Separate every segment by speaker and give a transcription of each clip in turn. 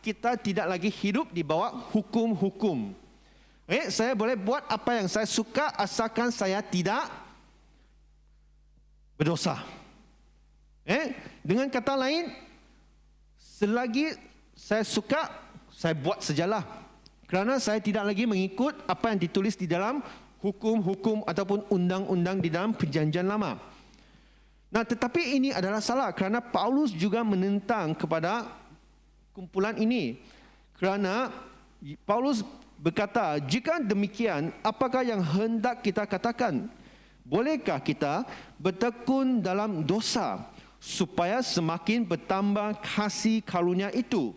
Speaker 1: kita tidak lagi hidup di bawah hukum-hukum. Saya boleh buat apa yang saya suka asalkan saya tidak berdosa. Dengan kata lain, selagi saya suka, saya buat sajalah. Kerana saya tidak lagi mengikut apa yang ditulis di dalam hukum-hukum ataupun undang-undang di dalam Perjanjian Lama. Nah, tetapi ini adalah salah kerana Paulus juga menentang kepada kumpulan ini. Kerana Paulus berkata, jika demikian, apakah yang hendak kita katakan? Bolehkah kita bertekun dalam dosa supaya semakin bertambah kasih karunia itu?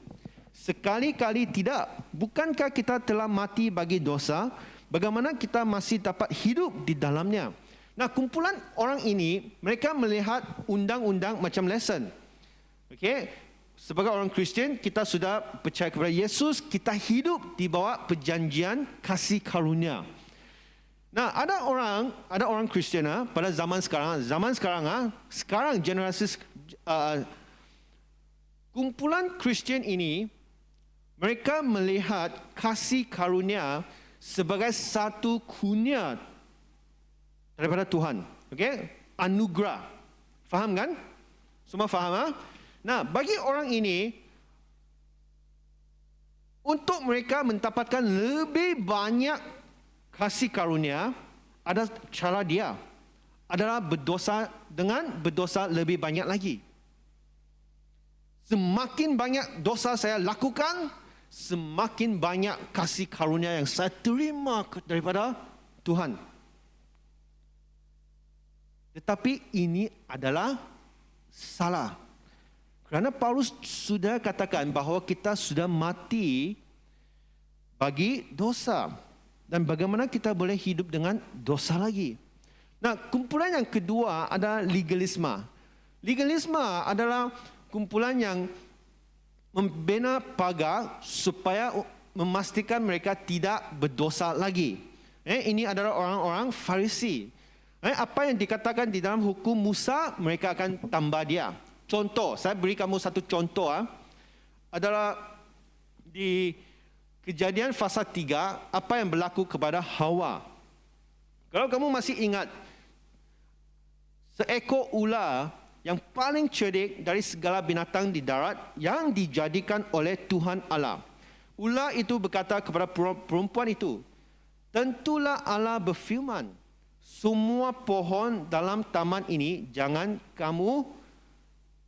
Speaker 1: Sekali-kali tidak. Bukankah kita telah mati bagi dosa? Bagaimana kita masih dapat hidup di dalamnya? Nah, kumpulan orang ini, mereka melihat undang-undang macam lesson. Sebagai orang Kristian, kita sudah percaya kepada Yesus, kita hidup di bawah perjanjian kasih karunia. Nah, ada orang Kristian pada zaman sekarang generasi kumpulan Kristian ini, mereka melihat kasih karunia sebagai satu kurnia daripada Tuhan. Anugerah. Faham kan? Semua faham? Nah, bagi orang ini, untuk mereka mendapatkan lebih banyak kasih karunia, ada cara dia. Adalah berdosa dengan berdosa lebih banyak lagi. Semakin banyak dosa saya lakukan, semakin banyak kasih karunia yang saya terima daripada Tuhan. Tetapi ini adalah salah. Kerana Paulus sudah katakan bahawa kita sudah mati bagi dosa. Dan bagaimana kita boleh hidup dengan dosa lagi? Nah, kumpulan yang kedua adalah legalisme. Legalisme adalah kumpulan yang membina pagar supaya memastikan mereka tidak berdosa lagi. Ini adalah orang-orang Farisi. Apa yang dikatakan di dalam hukum Musa, mereka akan tambah dia. Contoh, saya beri kamu satu contoh. Adalah di Kejadian pasal 3, apa yang berlaku kepada Hawa. Kalau kamu masih ingat, seekor ular yang paling cerdik dari segala binatang di darat yang dijadikan oleh Tuhan Allah. Ular itu berkata kepada perempuan itu, tentulah Allah berfirman, semua pohon dalam taman ini jangan kamu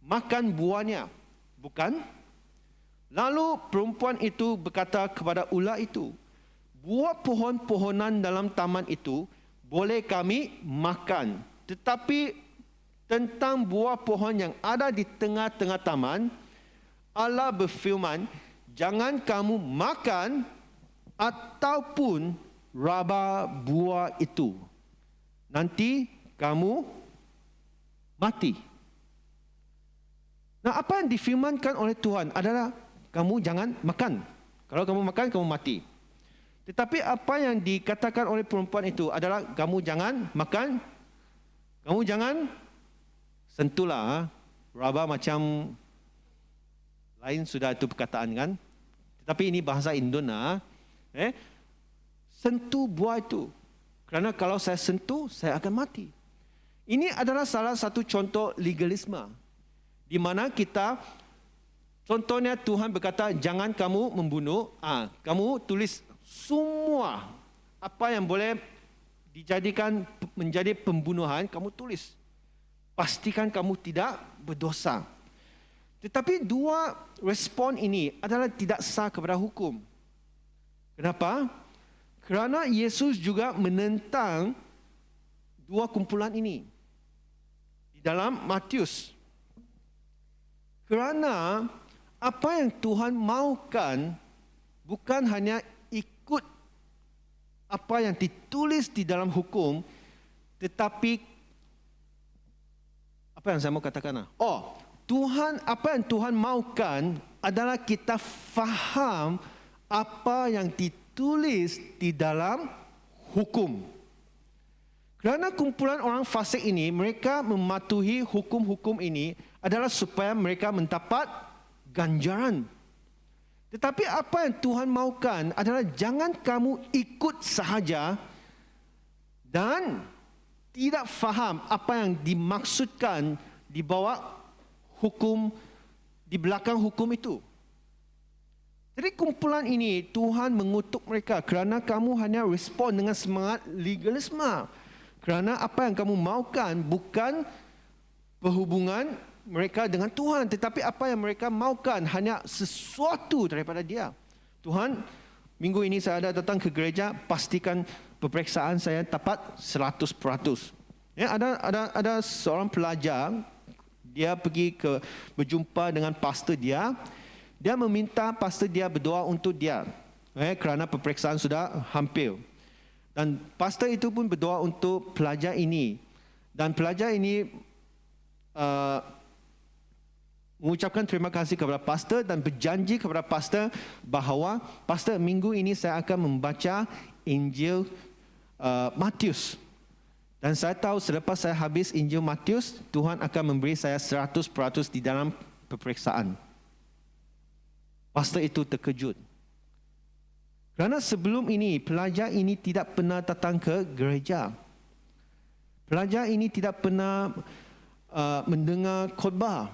Speaker 1: makan buahnya, bukan? Lalu perempuan itu berkata kepada ular itu, buah pohon-pohonan dalam taman itu boleh kami makan, tetapi tentang buah pohon yang ada di tengah-tengah taman, Allah berfirman, jangan kamu makan ataupun raba buah itu. Nanti kamu mati. Nah, apa yang difirmankan oleh Tuhan adalah kamu jangan makan. Kalau kamu makan, kamu mati. Tetapi apa yang dikatakan oleh perempuan itu adalah kamu jangan makan, kamu jangan sentuhlah. Raba macam lain sudah itu perkataan kan. Tetapi ini bahasa Indon. Sentuh buah itu. Kerana kalau saya sentuh, saya akan mati. Ini adalah salah satu contoh legalisme. Di mana kita, contohnya Tuhan berkata, jangan kamu membunuh. Kamu tulis semua apa yang boleh dijadikan menjadi pembunuhan, kamu tulis. Pastikan kamu tidak berdosa. Tetapi dua respon ini adalah tidak sah kepada hukum. Kenapa? Kerana Yesus juga menentang dua kumpulan ini. Di dalam Matius. Kerana apa yang Tuhan mahukan bukan hanya ikut apa yang ditulis di dalam hukum, tetapi apa yang saya mau katakan? Apa yang Tuhan mahukan adalah kita faham apa yang ditulis di dalam hukum. Kerana kumpulan orang fasik ini, mereka mematuhi hukum-hukum ini adalah supaya mereka mendapat ganjaran. Tetapi apa yang Tuhan mahukan adalah jangan kamu ikut sahaja dan tidak faham apa yang dimaksudkan di bawah hukum, di belakang hukum itu. Jadi kumpulan ini Tuhan mengutuk mereka kerana kamu hanya respon dengan semangat legalisme. Kerana apa yang kamu mahukan bukan perhubungan mereka dengan Tuhan, tetapi apa yang mereka mahukan hanya sesuatu daripada Dia. Tuhan, minggu ini saya ada datang ke gereja, pastikan peperiksaan saya tepat 100%. Ya, ada seorang pelajar, dia pergi berjumpa dengan pastor dia. Dia meminta pastor dia berdoa untuk dia, kerana peperiksaan sudah hampir. Dan pastor itu pun berdoa untuk pelajar ini. Dan pelajar ini mengucapkan terima kasih kepada pastor dan berjanji kepada pastor bahawa pastor, minggu ini saya akan membaca Injil Matius. Dan saya tahu selepas saya habis Injil Matius, Tuhan akan memberi saya 100% di dalam peperiksaan. Pastor itu terkejut. Kerana sebelum ini, pelajar ini tidak pernah datang ke gereja. Pelajar ini tidak pernah mendengar khotbah.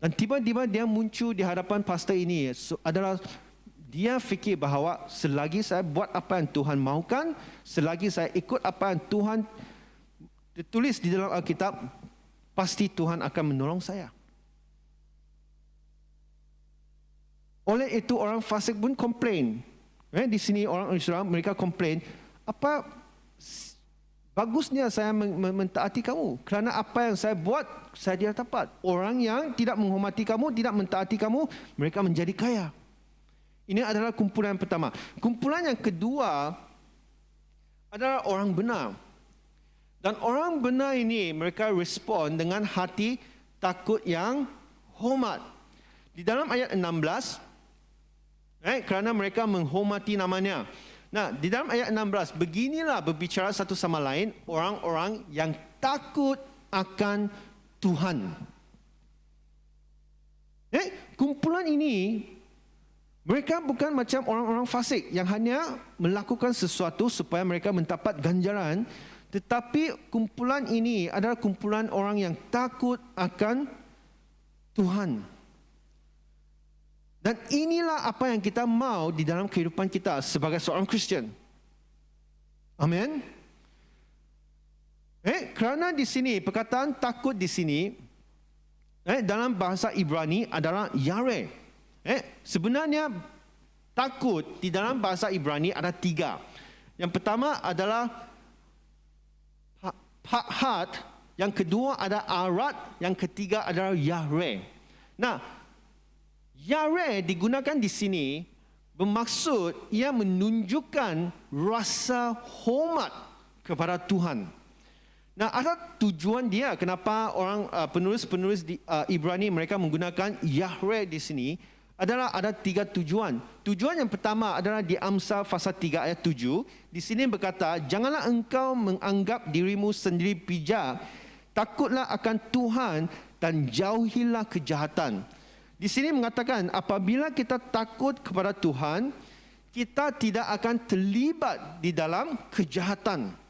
Speaker 1: Dan tiba-tiba dia muncul di hadapan pastor ini adalah dia fikir bahawa selagi saya buat apa yang Tuhan mahukan, selagi saya ikut apa yang Tuhan ditulis di dalam Alkitab, pasti Tuhan akan menolong saya. Oleh itu orang fasik pun komplain. Di sini orang Israel mereka komplain, apa bagusnya saya mentaati kamu, kerana apa yang saya buat saya tidak dapat. Orang yang tidak menghormati kamu, tidak mentaati kamu, mereka menjadi kaya. Ini adalah kumpulan yang pertama. Kumpulan yang kedua adalah orang benar. Dan orang benar ini mereka respon dengan hati takut yang hormat. Di dalam ayat 16, kerana mereka menghormati namanya. Nah, di dalam ayat 16, beginilah berbicara satu sama lain orang-orang yang takut akan Tuhan. Kumpulan ini, mereka bukan macam orang-orang fasik yang hanya melakukan sesuatu supaya mereka mendapat ganjaran, tetapi kumpulan ini adalah kumpulan orang yang takut akan Tuhan. Dan inilah apa yang kita mau di dalam kehidupan kita sebagai seorang Kristian. Amin. Kerana di sini, perkataan takut di sini, dalam bahasa Ibrani adalah yare. Sebenarnya takut di dalam bahasa Ibrani ada 3. Yang pertama adalah pahat, yang kedua ada arat, yang ketiga adalah yare. Nah, yare digunakan di sini bermaksud ia menunjukkan rasa hormat kepada Tuhan. Nah, ada tujuan dia kenapa orang penulis-penulis di Ibrani mereka menggunakan Yahweh di sini adalah ada 3 tujuan. Tujuan yang pertama adalah di Amsal pasal 3 ayat 7. Di sini berkata, janganlah engkau menganggap dirimu sendiri bijak, takutlah akan Tuhan dan jauhilah kejahatan. Di sini mengatakan apabila kita takut kepada Tuhan, kita tidak akan terlibat di dalam kejahatan.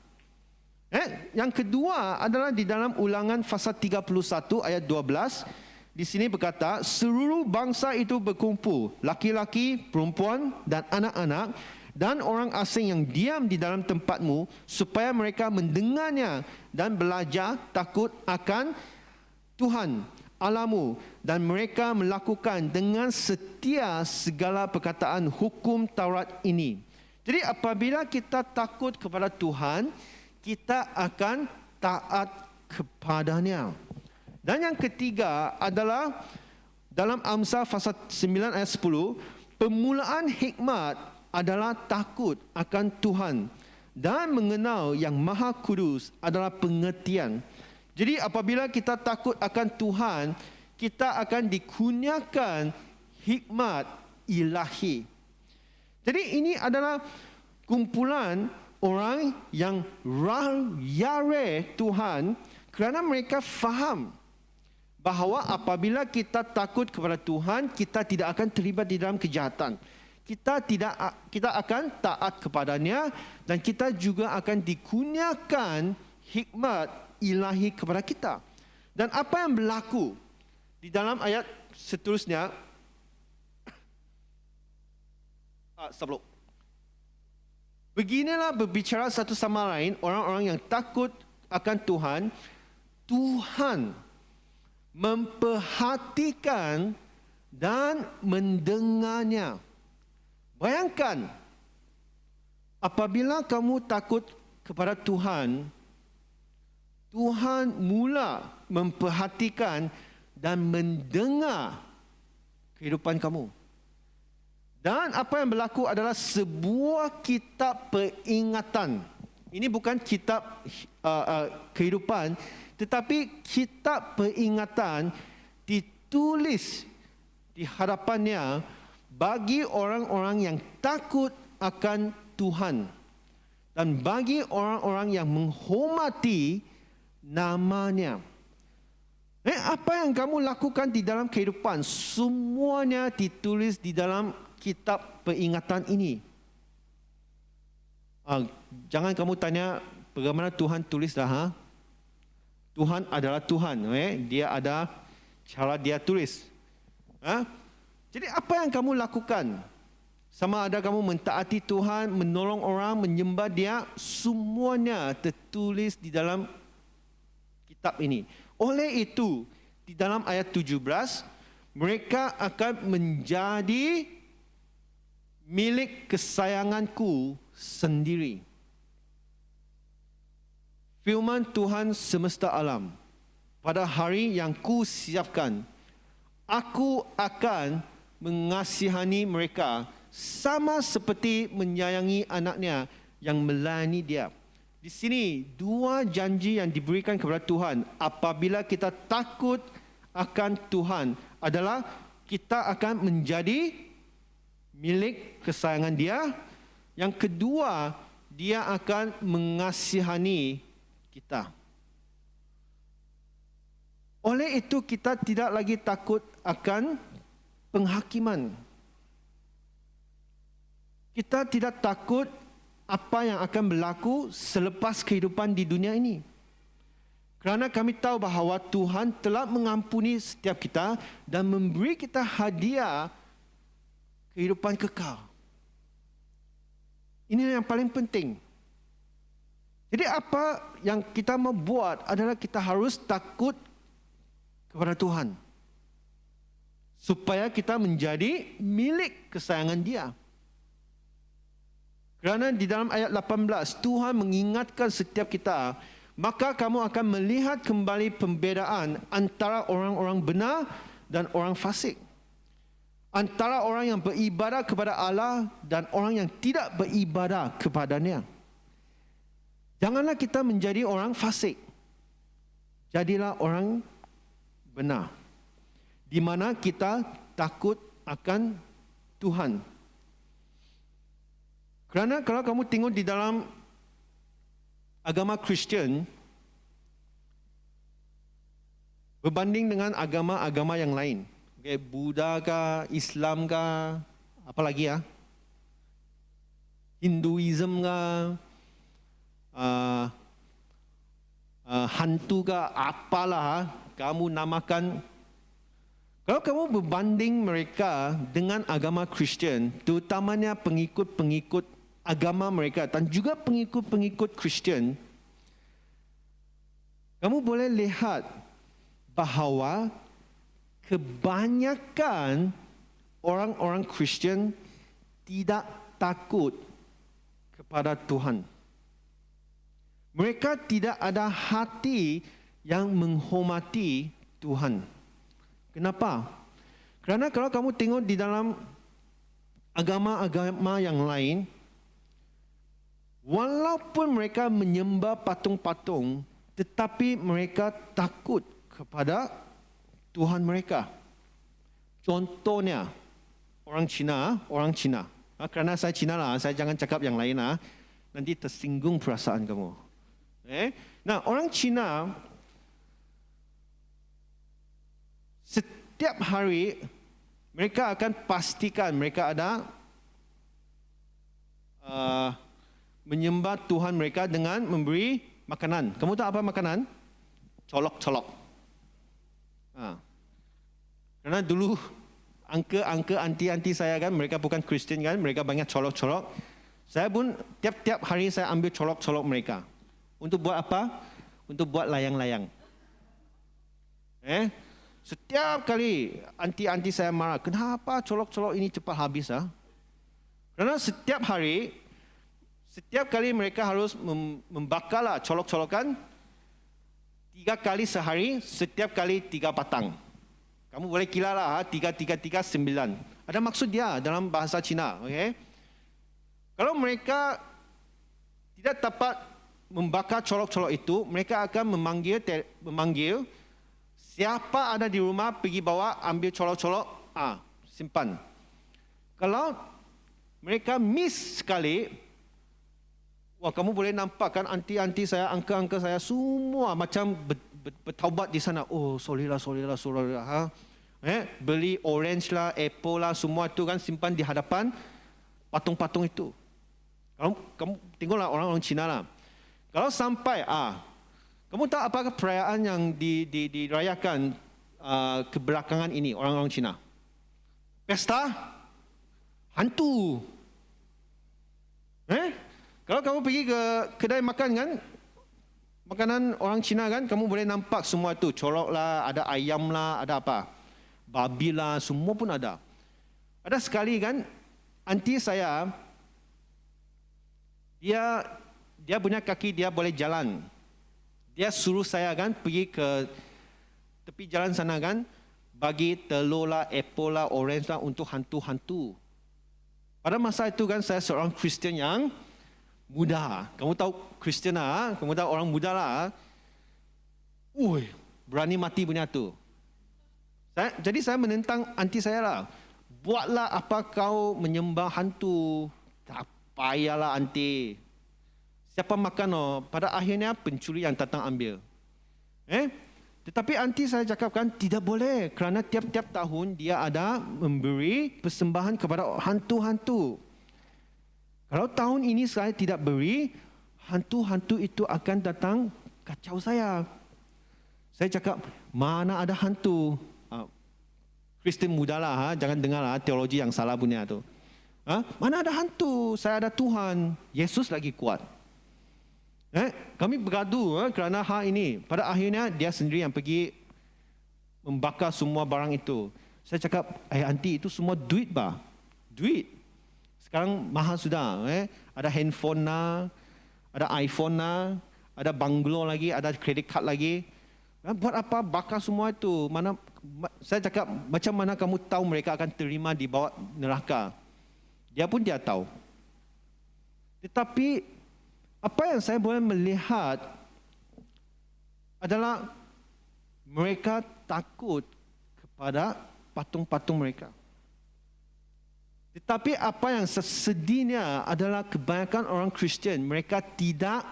Speaker 1: Yang kedua adalah di dalam Ulangan pasal 31 ayat 12. Di sini berkata, seluruh bangsa itu berkumpul, laki-laki, perempuan dan anak-anak dan orang asing yang diam di dalam tempatmu, supaya mereka mendengarnya dan belajar takut akan Tuhan Allahmu, dan mereka melakukan dengan setia segala perkataan hukum Taurat ini. Jadi apabila kita takut kepada Tuhan, kita akan taat kepadanya. Dan yang ketiga adalah dalam Amsal pasal 9 ayat 10, permulaan hikmat adalah takut akan Tuhan dan mengenal yang Maha Kudus adalah pengertian. Jadi apabila kita takut akan Tuhan, kita akan dikurniakan hikmat ilahi. Jadi ini adalah kumpulan orang yang yare Tuhan kerana mereka faham bahawa apabila kita takut kepada Tuhan, kita tidak akan terlibat di dalam kejahatan. Kita akan taat kepadanya dan kita juga akan dikurniakan hikmat ilahi kepada kita. Dan apa yang berlaku di dalam ayat seterusnya, beginilah berbicara satu sama lain orang-orang yang takut akan Tuhan. Tuhan memperhatikan dan mendengarnya. Bayangkan, apabila kamu takut kepada Tuhan, Tuhan mula memperhatikan dan mendengar kehidupan kamu. Dan apa yang berlaku adalah sebuah kitab peringatan. Ini bukan kitab kehidupan, tetapi kitab peringatan ditulis di hadapannya bagi orang-orang yang takut akan Tuhan dan bagi orang-orang yang menghormati namanya. Apa yang kamu lakukan di dalam kehidupan, semuanya ditulis di dalam kitab peringatan ini. Jangan kamu tanya bagaimana Tuhan tulis dah. Tuhan adalah Tuhan. Dia ada cara dia tulis. Jadi apa yang kamu lakukan? Sama ada kamu mentaati Tuhan, menolong orang, menyembah dia, semuanya tertulis di dalam kitab ini. Oleh itu, di dalam ayat 17, mereka akan menjadi milik kesayanganku sendiri. Firman Tuhan semesta alam, pada hari yang ku siapkan, aku akan mengasihani mereka sama seperti menyayangi anaknya yang melayani dia. Di sini dua janji yang diberikan kepada Tuhan apabila kita takut akan Tuhan adalah kita akan menjadi milik kesayangan dia. Yang kedua, dia akan mengasihani kita. Oleh itu kita tidak lagi takut akan penghakiman. Kita tidak takut apa yang akan berlaku selepas kehidupan di dunia ini. Kerana kami tahu bahawa Tuhan telah mengampuni setiap kita dan memberi kita hadiah kehidupan kekal. Ini yang paling penting. Jadi apa yang kita mau buat adalah kita harus takut kepada Tuhan. Supaya kita menjadi milik kesayangan dia. Kerana di dalam ayat 18, Tuhan mengingatkan setiap kita, maka kamu akan melihat kembali pembezaan antara orang-orang benar dan orang fasik. Antara orang yang beribadah kepada Allah dan orang yang tidak beribadah kepadanya. Janganlah kita menjadi orang fasik. Jadilah orang benar. Di mana kita takut akan Tuhan. Kerana kalau kamu tengok di dalam agama Kristian, berbanding dengan agama-agama yang lain, Buddha kah, Islam kah, apa lagi ya? Hinduism kah, hantu kah, apalah kamu namakan. Kalau kamu berbanding mereka dengan agama Kristian, terutamanya pengikut-pengikut agama mereka dan juga pengikut-pengikut Kristian, kamu boleh lihat bahawa kebanyakan orang-orang Kristian tidak takut kepada Tuhan. Mereka tidak ada hati yang menghormati Tuhan. Kenapa? Kerana kalau kamu tengok di dalam agama-agama yang lain, walaupun mereka menyembah patung-patung, tetapi mereka takut kepada Tuhan mereka. Contohnya, orang Cina. Kerana saya Cina lah, saya jangan cakap yang lain lah. Nanti tersinggung perasaan kamu. Nah, orang Cina, setiap hari mereka akan pastikan mereka ada menyembah Tuhan mereka dengan memberi makanan. Kamu tahu apa makanan? Colok-colok. Karena dulu angka anti saya kan, mereka bukan Kristian kan, mereka banyak colok-colok. Saya pun tiap-tiap hari saya ambil colok-colok mereka. Untuk buat apa? Untuk buat layang-layang. Setiap kali anti saya marah, kenapa colok-colok ini cepat habis? Karena setiap kali mereka harus membakarlah colok-colokan 3 kali sehari, setiap kali 3 batang. Kamu boleh kira lah, 3, 9. Ada maksud dia dalam bahasa Cina. Okay? Kalau mereka tidak dapat membakar colok-colok itu, mereka akan memanggil siapa ada di rumah, pergi bawa, ambil colok-colok, simpan. Kalau mereka miss sekali, kamu boleh nampak kan anti saya, angka saya semua macam bertaubat di sana. Oh, solilah. Beli orange lah, apple lah, semua tu kan simpan di hadapan patung-patung itu. Kamu tengoklah orang-orang Cina lah. Kalau sampai, kamu tahu apakah perayaan yang dirayakan kebelakangan ini orang-orang Cina? Pesta hantu. Kalau kamu pergi ke kedai makan kan, makanan orang Cina kan, kamu boleh nampak semua tu, colok lah, ada ayam lah, ada apa, babi lah, semua pun ada. Ada sekali kan, anti saya, dia punya kaki dia boleh jalan. Dia suruh saya kan pergi ke tepi jalan sana kan, bagi telur lah, apple lah, orange lah untuk hantu-hantu. Pada masa itu kan saya seorang Kristian yang muda. Kamu tahu Kristian lah, kamu tahu orang muda lah. Berani mati punya tu. Jadi saya menentang anti saya lah. Buatlah apa kau menyembah hantu. Tak payahlah anti. Siapa makan pada akhirnya pencuri yang datang ambil. Tetapi anti saya cakapkan tidak boleh kerana tiap-tiap tahun dia ada memberi persembahan kepada hantu-hantu. Kalau tahun ini saya tidak beri, hantu-hantu itu akan datang kacau saya. Saya cakap, mana ada hantu? Kristen muda lah, jangan dengar teologi yang salah punya tu. Mana ada hantu? Saya ada Tuhan. Yesus lagi kuat. Kami bergaduh kerana hal ini. Pada akhirnya dia sendiri yang pergi membakar semua barang itu. Saya cakap, anti itu semua duit bah. Duit. Sekarang mahal sudah. Ada handphone lah, ada iPhone lah, ada banglo lagi, ada credit card lagi. Buat apa bakar semua itu? Saya cakap, macam mana kamu tahu mereka akan terima di bawah neraka? Dia pun dia tahu. Tetapi apa yang saya boleh melihat adalah mereka takut kepada patung-patung mereka. Tetapi apa yang sedihnya adalah kebanyakan orang Kristian, mereka tidak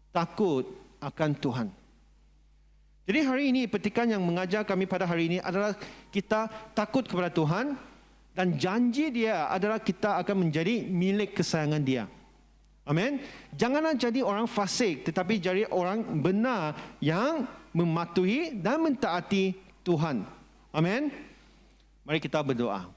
Speaker 1: takut akan Tuhan. Jadi hari ini petikan yang mengajar kami pada hari ini adalah kita takut kepada Tuhan dan janji dia adalah kita akan menjadi milik kesayangan dia. Amin. Janganlah jadi orang fasik tetapi jadi orang benar yang mematuhi dan mentaati Tuhan. Amin. Mari kita berdoa.